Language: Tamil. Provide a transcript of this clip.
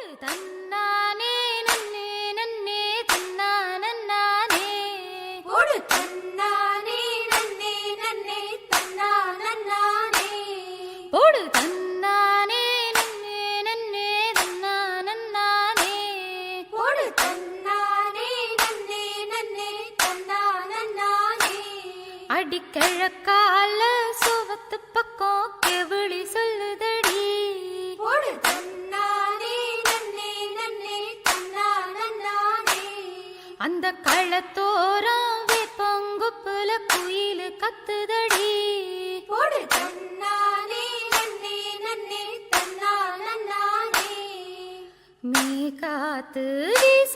போடு தன்னானே நன்னே நன்னே தன்னானே போடு தன்னானே நன்னே நன்னே தன்னானே போடு தன்னானே நன்னே நன்னே தன்னானே போடு தன்னானே நன்னே நன்னே தன்னானே அடிக்கிழக்கால சுவத்து பக்கம் கெவிழி சொல்லுதடி போடு தன்னானே நன்னே நன்னே தன்னானே அந்த கள்ளத்தோரம் வேப்பங்குப்புல குயிலு கத்துதடி போடு தன்னானே நன்னே நன்னே தன்னானே மே காத்து வீச